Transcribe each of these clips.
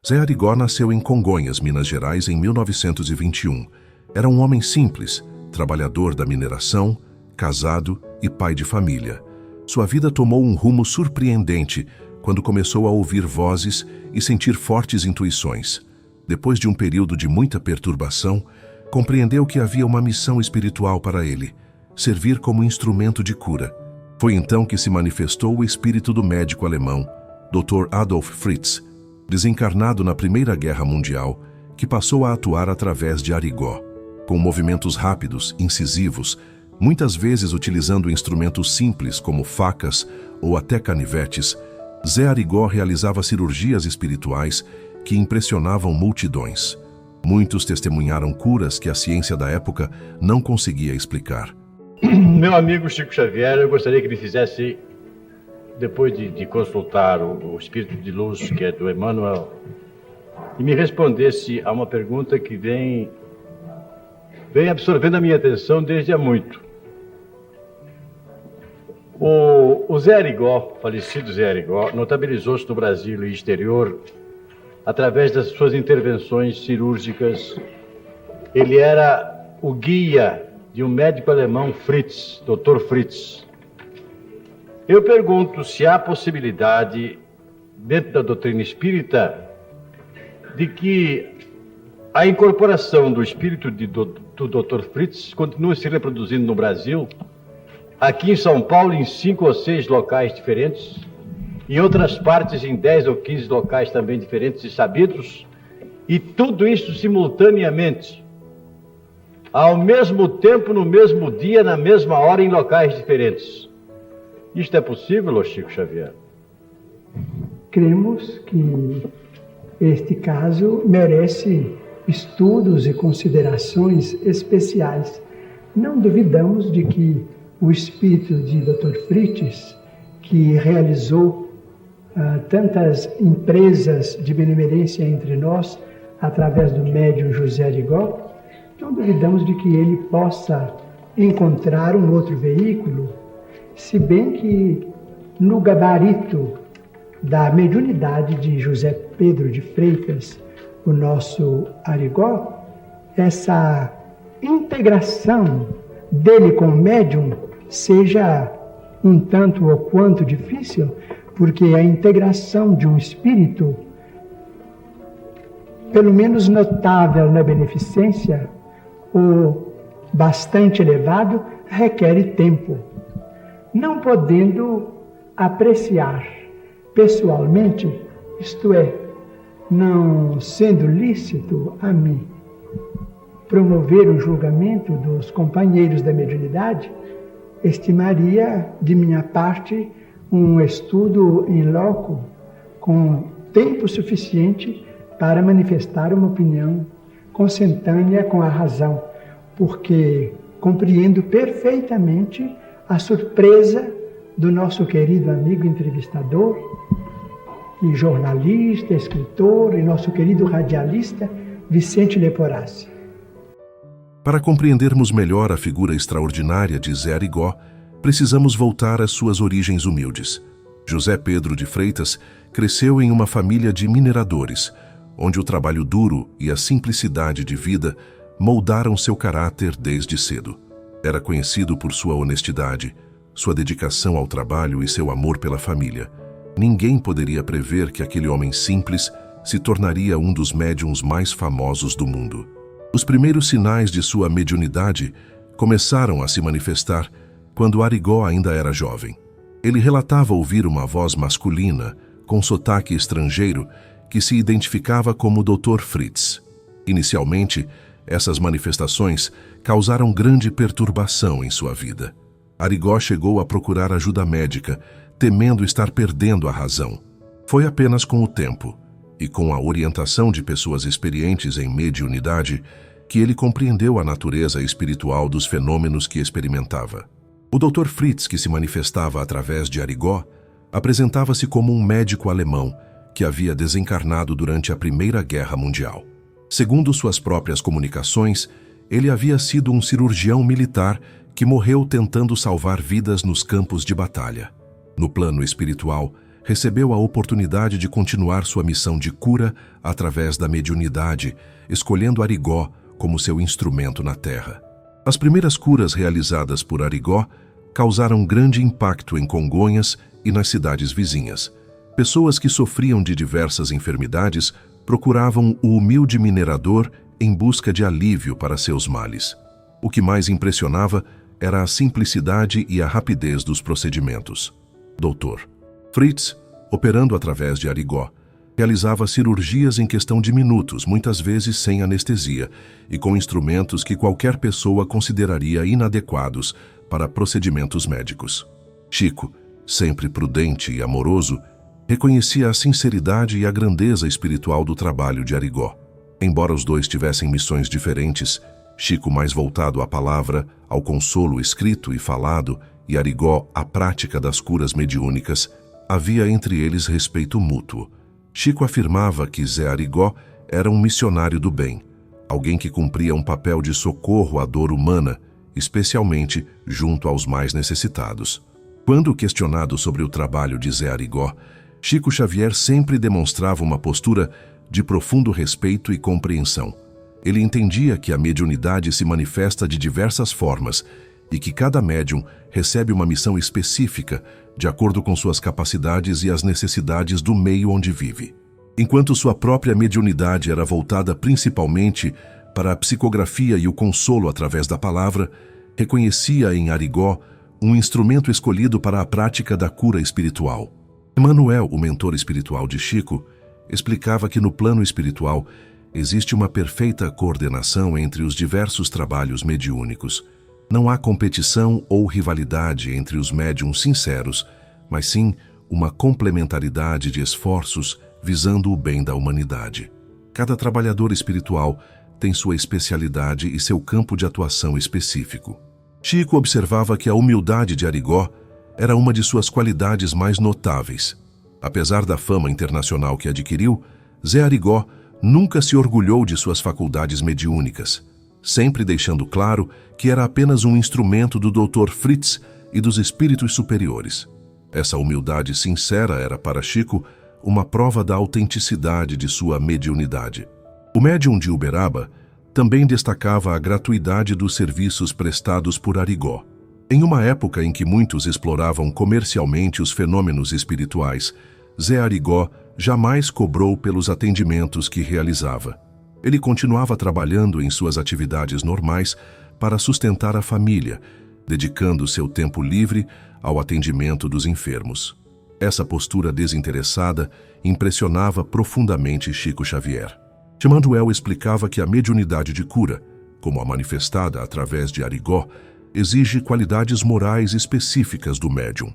Zé Arigó nasceu em Congonhas, Minas Gerais, em 1921. Era um homem simples, trabalhador da mineração, casado e pai de família. Sua vida tomou um rumo surpreendente quando começou a ouvir vozes e sentir fortes intuições. Depois de um período de muita perturbação, compreendeu que havia uma missão espiritual para ele: servir como instrumento de cura. Foi então que se manifestou o espírito do médico alemão, Dr. Adolf Fritz, desencarnado na Primeira Guerra Mundial, que passou a atuar através de Arigó. Com movimentos rápidos, incisivos, muitas vezes utilizando instrumentos simples como facas ou até canivetes, Zé Arigó realizava cirurgias espirituais que impressionavam multidões. Muitos testemunharam curas que a ciência da época não conseguia explicar. Meu amigo Chico Xavier, eu gostaria que ele fizesse, depois de consultar o Espírito de Luz, que é do Emmanuel, e me respondesse a uma pergunta que vem absorvendo a minha atenção desde há muito. O Zé Arigó, falecido Zé Arigó, notabilizou-se no Brasil e exterior através das suas intervenções cirúrgicas. Ele era o guia de um médico alemão, Fritz, Dr. Fritz. Eu pergunto se há possibilidade, dentro da doutrina espírita, de que a incorporação do espírito do Dr. Fritz continue se reproduzindo no Brasil, aqui em São Paulo, em 5 ou 6 locais diferentes, em outras partes, em 10 ou 15 locais também diferentes e sabidos, e tudo isso simultaneamente, ao mesmo tempo, no mesmo dia, na mesma hora, em locais diferentes. Isto é possível, Chico Xavier? Cremos que este caso merece estudos e considerações especiais. Não duvidamos de que o espírito de Dr. Fritz, que realizou tantas empresas de benemerência entre nós, através do médium José Arigó, não duvidamos de que ele possa encontrar um outro veículo, se bem que no gabarito da mediunidade de José Pedro de Freitas, o nosso Arigó, essa integração dele com o médium seja um tanto ou quanto difícil, porque a integração de um espírito, pelo menos notável na beneficência, ou bastante elevado, requer tempo. Não podendo apreciar pessoalmente, isto é, não sendo lícito a mim promover o julgamento dos companheiros da mediunidade, estimaria de minha parte um estudo in loco com tempo suficiente para manifestar uma opinião consentânea com a razão, porque compreendo perfeitamente a surpresa do nosso querido amigo entrevistador e jornalista, escritor e nosso querido radialista Vicente Leporassi. Para compreendermos melhor a figura extraordinária de Zé Arigó, precisamos voltar às suas origens humildes. José Pedro de Freitas cresceu em uma família de mineradores, onde o trabalho duro e a simplicidade de vida moldaram seu caráter desde cedo. Era conhecido por sua honestidade, sua dedicação ao trabalho e seu amor pela família. Ninguém poderia prever que aquele homem simples se tornaria um dos médiuns mais famosos do mundo. Os primeiros sinais de sua mediunidade começaram a se manifestar quando Arigó ainda era jovem. Ele relatava ouvir uma voz masculina, com sotaque estrangeiro, que se identificava como Dr. Fritz. Inicialmente, essas manifestações causaram grande perturbação em sua vida. Arigó chegou a procurar ajuda médica, temendo estar perdendo a razão. Foi apenas com o tempo e com a orientação de pessoas experientes em mediunidade que ele compreendeu a natureza espiritual dos fenômenos que experimentava. O Dr. Fritz, que se manifestava através de Arigó, apresentava-se como um médico alemão que havia desencarnado durante a Primeira Guerra Mundial. Segundo suas próprias comunicações, ele havia sido um cirurgião militar que morreu tentando salvar vidas nos campos de batalha. No plano espiritual, recebeu a oportunidade de continuar sua missão de cura através da mediunidade, escolhendo Arigó como seu instrumento na Terra. As primeiras curas realizadas por Arigó causaram grande impacto em Congonhas e nas cidades vizinhas. Pessoas que sofriam de diversas enfermidades procuravam o humilde minerador em busca de alívio para seus males. O que mais impressionava era a simplicidade e a rapidez dos procedimentos. Dr. Fritz, operando através de Arigó, realizava cirurgias em questão de minutos, muitas vezes sem anestesia, e com instrumentos que qualquer pessoa consideraria inadequados para procedimentos médicos. Chico, sempre prudente e amoroso, reconhecia a sinceridade e a grandeza espiritual do trabalho de Arigó. Embora os dois tivessem missões diferentes, Chico mais voltado à palavra, ao consolo escrito e falado, e Arigó à prática das curas mediúnicas, havia entre eles respeito mútuo. Chico afirmava que Zé Arigó era um missionário do bem, alguém que cumpria um papel de socorro à dor humana, especialmente junto aos mais necessitados. Quando questionado sobre o trabalho de Zé Arigó, Chico Xavier sempre demonstrava uma postura de profundo respeito e compreensão. Ele entendia que a mediunidade se manifesta de diversas formas e que cada médium recebe uma missão específica de acordo com suas capacidades e as necessidades do meio onde vive. Enquanto sua própria mediunidade era voltada principalmente para a psicografia e o consolo através da palavra, reconhecia em Arigó um instrumento escolhido para a prática da cura espiritual. Emmanuel, o mentor espiritual de Chico, explicava que no plano espiritual existe uma perfeita coordenação entre os diversos trabalhos mediúnicos. Não há competição ou rivalidade entre os médiuns sinceros, mas sim uma complementaridade de esforços visando o bem da humanidade. Cada trabalhador espiritual tem sua especialidade e seu campo de atuação específico. Chico observava que a humildade de Arigó era uma de suas qualidades mais notáveis. Apesar da fama internacional que adquiriu, Zé Arigó nunca se orgulhou de suas faculdades mediúnicas, sempre deixando claro que era apenas um instrumento do Dr. Fritz e dos espíritos superiores. Essa humildade sincera era para Chico uma prova da autenticidade de sua mediunidade. O médium de Uberaba também destacava a gratuidade dos serviços prestados por Arigó. Em uma época em que muitos exploravam comercialmente os fenômenos espirituais, Zé Arigó jamais cobrou pelos atendimentos que realizava. Ele continuava trabalhando em suas atividades normais para sustentar a família, dedicando seu tempo livre ao atendimento dos enfermos. Essa postura desinteressada impressionava profundamente Chico Xavier. Emmanuel explicava que a mediunidade de cura, como a manifestada através de Arigó, exige qualidades morais específicas do médium.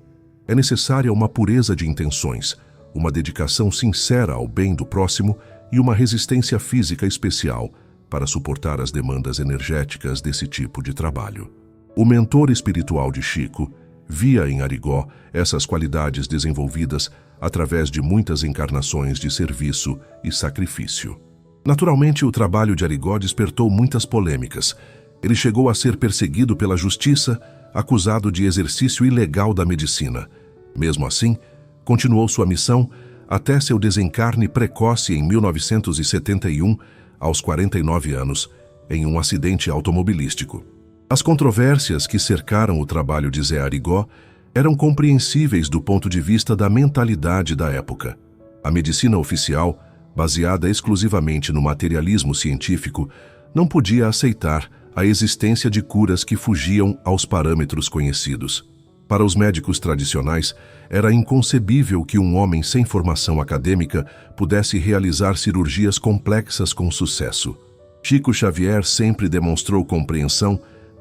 É necessária uma pureza de intenções, uma dedicação sincera ao bem do próximo e uma resistência física especial para suportar as demandas energéticas desse tipo de trabalho. O mentor espiritual de Chico via em Arigó essas qualidades desenvolvidas através de muitas encarnações de serviço e sacrifício. Naturalmente, o trabalho de Arigó despertou muitas polêmicas. Ele chegou a ser perseguido pela justiça, acusado de exercício ilegal da medicina. Mesmo assim, continuou sua missão até seu desencarne precoce em 1971, aos 49 anos, em um acidente automobilístico. As controvérsias que cercaram o trabalho de Zé Arigó eram compreensíveis do ponto de vista da mentalidade da época. A medicina oficial, baseada exclusivamente no materialismo científico, não podia aceitar a existência de curas que fugiam aos parâmetros conhecidos. Para os médicos tradicionais, era inconcebível que um homem sem formação acadêmica pudesse realizar cirurgias complexas com sucesso. Chico Xavier sempre demonstrou compreensão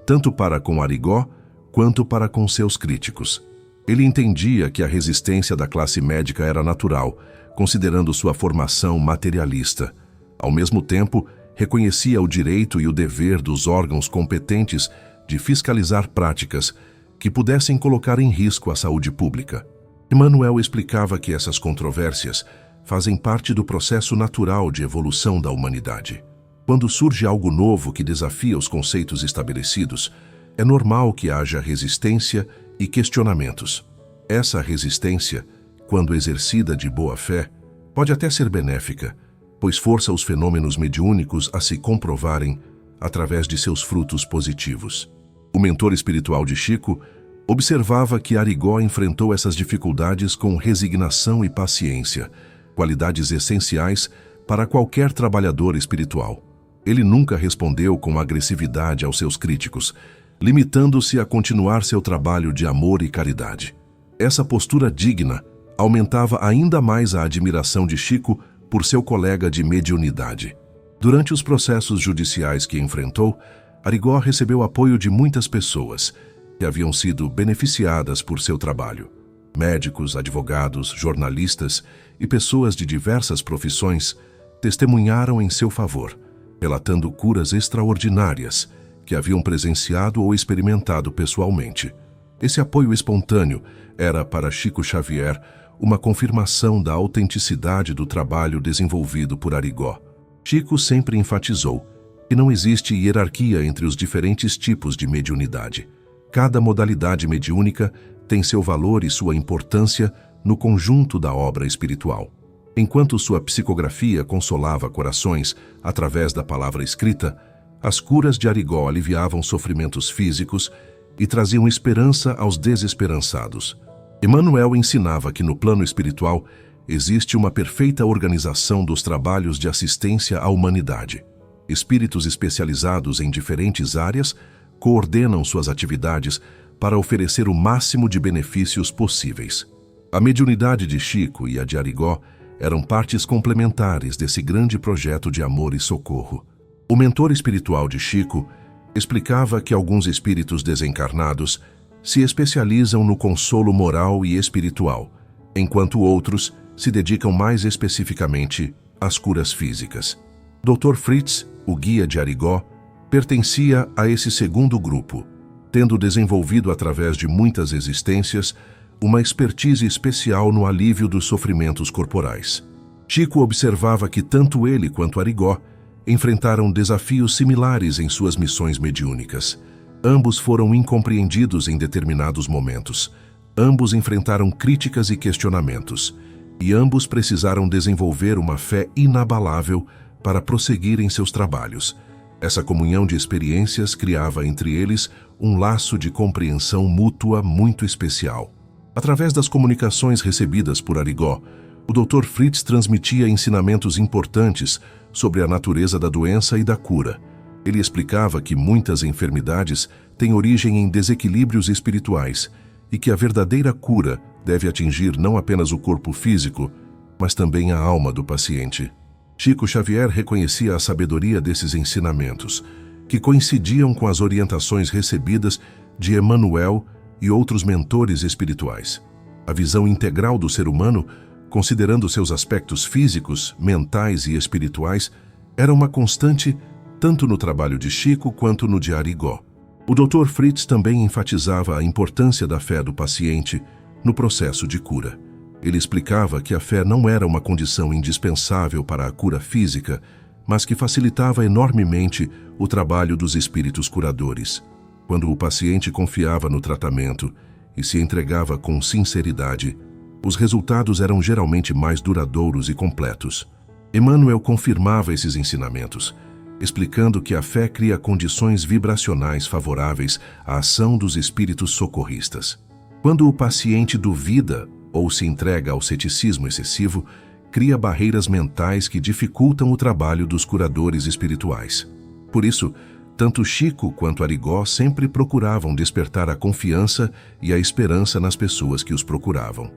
tanto para com Arigó quanto para com seus críticos. Ele entendia que a resistência da classe médica era natural, considerando sua formação materialista. Ao mesmo tempo, reconhecia o direito e o dever dos órgãos competentes de fiscalizar práticas que pudessem colocar em risco a saúde pública. Emmanuel explicava que essas controvérsias fazem parte do processo natural de evolução da humanidade. Quando surge algo novo que desafia os conceitos estabelecidos, é normal que haja resistência e questionamentos. Essa resistência quando exercida de boa fé, pode até ser benéfica, pois força os fenômenos mediúnicos a se comprovarem através de seus frutos positivos. O mentor espiritual de Chico observava que Arigó enfrentou essas dificuldades com resignação e paciência, qualidades essenciais para qualquer trabalhador espiritual. Ele nunca respondeu com agressividade aos seus críticos, limitando-se a continuar seu trabalho de amor e caridade. Essa postura digna aumentava ainda mais a admiração de Chico por seu colega de mediunidade. Durante os processos judiciais que enfrentou, Arigó recebeu apoio de muitas pessoas que haviam sido beneficiadas por seu trabalho. Médicos, advogados, jornalistas e pessoas de diversas profissões testemunharam em seu favor, relatando curas extraordinárias que haviam presenciado ou experimentado pessoalmente. Esse apoio espontâneo era, para Chico Xavier, uma confirmação da autenticidade do trabalho desenvolvido por Arigó. Chico sempre enfatizou que não existe hierarquia entre os diferentes tipos de mediunidade. Cada modalidade mediúnica tem seu valor e sua importância no conjunto da obra espiritual. Enquanto sua psicografia consolava corações através da palavra escrita, as curas de Arigó aliviavam sofrimentos físicos e traziam esperança aos desesperançados. Emmanuel ensinava que no plano espiritual existe uma perfeita organização dos trabalhos de assistência à humanidade. Espíritos especializados em diferentes áreas coordenam suas atividades para oferecer o máximo de benefícios possíveis. A mediunidade de Chico e a de Arigó eram partes complementares desse grande projeto de amor e socorro. O mentor espiritual de Chico explicava que alguns espíritos desencarnados se especializam no consolo moral e espiritual, enquanto outros se dedicam mais especificamente às curas físicas. Dr. Fritz, o guia de Arigó, pertencia a esse segundo grupo, tendo desenvolvido através de muitas existências uma expertise especial no alívio dos sofrimentos corporais. Chico observava que tanto ele quanto Arigó enfrentaram desafios similares em suas missões mediúnicas. Ambos foram incompreendidos em determinados momentos. Ambos enfrentaram críticas e questionamentos. E ambos precisaram desenvolver uma fé inabalável para prosseguir em seus trabalhos. Essa comunhão de experiências criava entre eles um laço de compreensão mútua muito especial. Através das comunicações recebidas por Arigó, o Dr. Fritz transmitia ensinamentos importantes sobre a natureza da doença e da cura. Ele explicava que muitas enfermidades têm origem em desequilíbrios espirituais e que a verdadeira cura deve atingir não apenas o corpo físico, mas também a alma do paciente. Chico Xavier reconhecia a sabedoria desses ensinamentos, que coincidiam com as orientações recebidas de Emmanuel e outros mentores espirituais. A visão integral do ser humano, considerando seus aspectos físicos, mentais e espirituais, era uma constante tanto no trabalho de Chico quanto no de Arigó. O Dr. Fritz também enfatizava a importância da fé do paciente no processo de cura. Ele explicava que a fé não era uma condição indispensável para a cura física, mas que facilitava enormemente o trabalho dos espíritos curadores. Quando o paciente confiava no tratamento e se entregava com sinceridade, os resultados eram geralmente mais duradouros e completos. Emmanuel confirmava esses ensinamentos, explicando que a fé cria condições vibracionais favoráveis à ação dos espíritos socorristas. Quando o paciente duvida ou se entrega ao ceticismo excessivo, cria barreiras mentais que dificultam o trabalho dos curadores espirituais. Por isso, tanto Chico quanto Arigó sempre procuravam despertar a confiança e a esperança nas pessoas que os procuravam.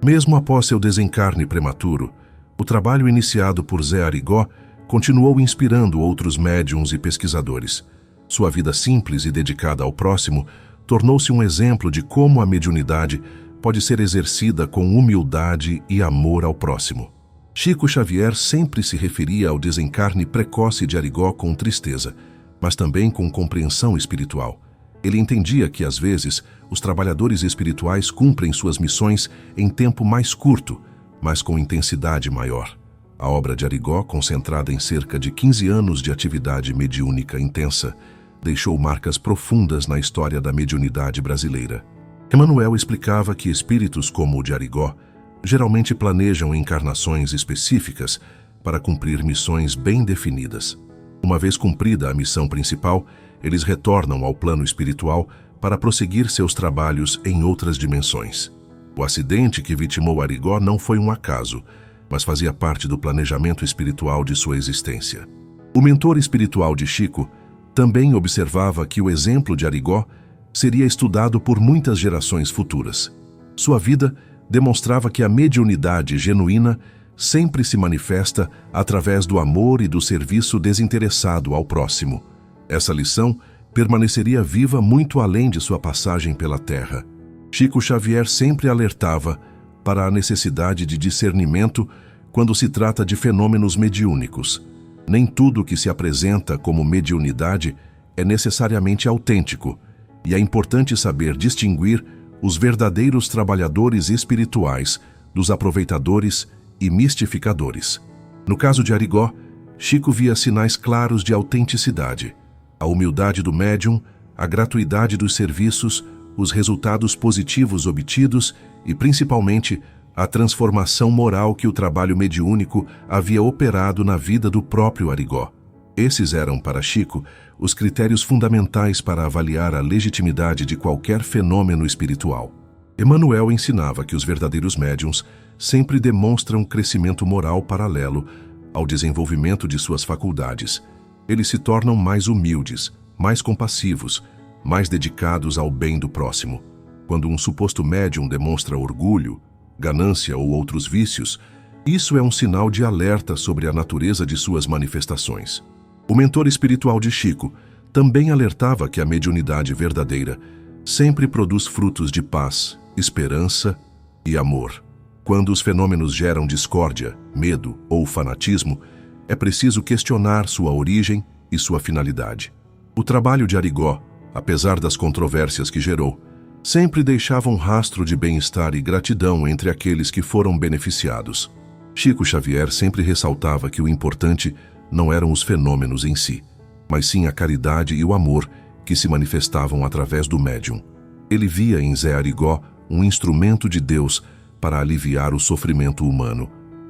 Mesmo após seu desencarne prematuro, o trabalho iniciado por Zé Arigó continuou inspirando outros médiuns e pesquisadores. Sua vida simples e dedicada ao próximo tornou-se um exemplo de como a mediunidade pode ser exercida com humildade e amor ao próximo. Chico Xavier sempre se referia ao desencarne precoce de Arigó com tristeza, mas também com compreensão espiritual. Ele entendia que, às vezes, os trabalhadores espirituais cumprem suas missões em tempo mais curto, mas com intensidade maior. A obra de Arigó, concentrada em cerca de 15 anos de atividade mediúnica intensa, deixou marcas profundas na história da mediunidade brasileira. Emmanuel explicava que espíritos como o de Arigó geralmente planejam encarnações específicas para cumprir missões bem definidas. Uma vez cumprida a missão principal, eles retornam ao plano espiritual para prosseguir seus trabalhos em outras dimensões. O acidente que vitimou Arigó não foi um acaso, mas fazia parte do planejamento espiritual de sua existência. O mentor espiritual de Chico também observava que o exemplo de Arigó seria estudado por muitas gerações futuras. Sua vida demonstrava que a mediunidade genuína sempre se manifesta através do amor e do serviço desinteressado ao próximo. Essa lição permaneceria viva muito além de sua passagem pela Terra. Chico Xavier sempre alertava para a necessidade de discernimento quando se trata de fenômenos mediúnicos. Nem tudo que se apresenta como mediunidade é necessariamente autêntico, e é importante saber distinguir os verdadeiros trabalhadores espirituais dos aproveitadores e mistificadores. No caso de Arigó, Chico via sinais claros de autenticidade: a humildade do médium, a gratuidade dos serviços, os resultados positivos obtidos e, principalmente, a transformação moral que o trabalho mediúnico havia operado na vida do próprio Arigó. Esses eram, para Chico, os critérios fundamentais para avaliar a legitimidade de qualquer fenômeno espiritual. Emmanuel ensinava que os verdadeiros médiuns sempre demonstram crescimento moral paralelo ao desenvolvimento de suas faculdades. Eles se tornam mais humildes, mais compassivos, mais dedicados ao bem do próximo. Quando um suposto médium demonstra orgulho, ganância ou outros vícios, isso é um sinal de alerta sobre a natureza de suas manifestações. O mentor espiritual de Chico também alertava que a mediunidade verdadeira sempre produz frutos de paz, esperança e amor. Quando os fenômenos geram discórdia, medo ou fanatismo, é preciso questionar sua origem e sua finalidade. O trabalho de Arigó, apesar das controvérsias que gerou, sempre deixava um rastro de bem-estar e gratidão entre aqueles que foram beneficiados. Chico Xavier sempre ressaltava que o importante não eram os fenômenos em si, mas sim a caridade e o amor que se manifestavam através do médium. Ele via em Zé Arigó um instrumento de Deus para aliviar o sofrimento humano,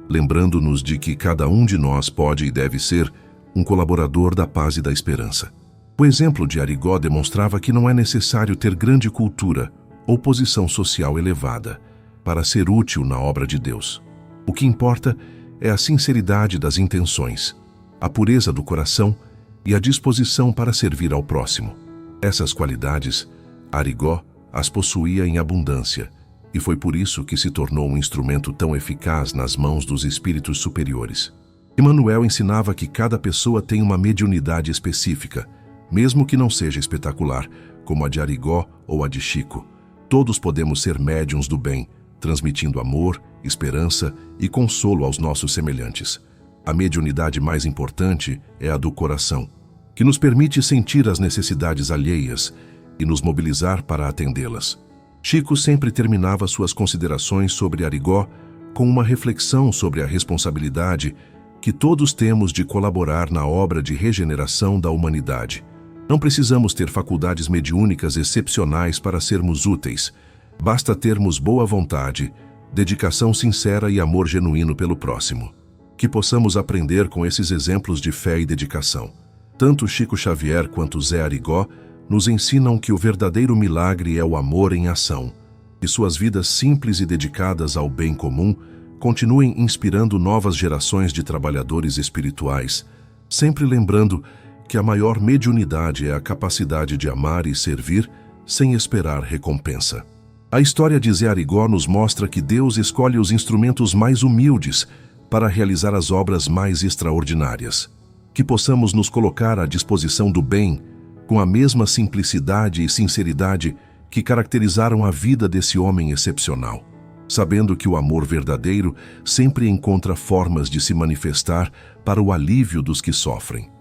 lembrando-nos de que cada um de nós pode e deve ser um colaborador da paz e da esperança. O exemplo de Arigó demonstrava que não é necessário ter grande cultura ou posição social elevada para ser útil na obra de Deus. O que importa é a sinceridade das intenções, a pureza do coração e a disposição para servir ao próximo. Essas qualidades, Arigó as possuía em abundância, e foi por isso que se tornou um instrumento tão eficaz nas mãos dos espíritos superiores. Emmanuel ensinava que cada pessoa tem uma mediunidade específica, mesmo que não seja espetacular, como a de Arigó ou a de Chico. Todos podemos ser médiuns do bem, transmitindo amor, esperança e consolo aos nossos semelhantes. A mediunidade mais importante é a do coração, que nos permite sentir as necessidades alheias e nos mobilizar para atendê-las. Chico sempre terminava suas considerações sobre Arigó com uma reflexão sobre a responsabilidade que todos temos de colaborar na obra de regeneração da humanidade. Não precisamos ter faculdades mediúnicas excepcionais para sermos úteis. Basta termos boa vontade, dedicação sincera e amor genuíno pelo próximo. Que possamos aprender com esses exemplos de fé e dedicação. Tanto Chico Xavier quanto Zé Arigó nos ensinam que o verdadeiro milagre é o amor em ação, e suas vidas simples e dedicadas ao bem comum continuem inspirando novas gerações de trabalhadores espirituais, sempre lembrando que a maior mediunidade é a capacidade de amar e servir sem esperar recompensa. A história de Zé Arigó nos mostra que Deus escolhe os instrumentos mais humildes para realizar as obras mais extraordinárias. Que possamos nos colocar à disposição do bem com a mesma simplicidade e sinceridade que caracterizaram a vida desse homem excepcional, sabendo que o amor verdadeiro sempre encontra formas de se manifestar para o alívio dos que sofrem.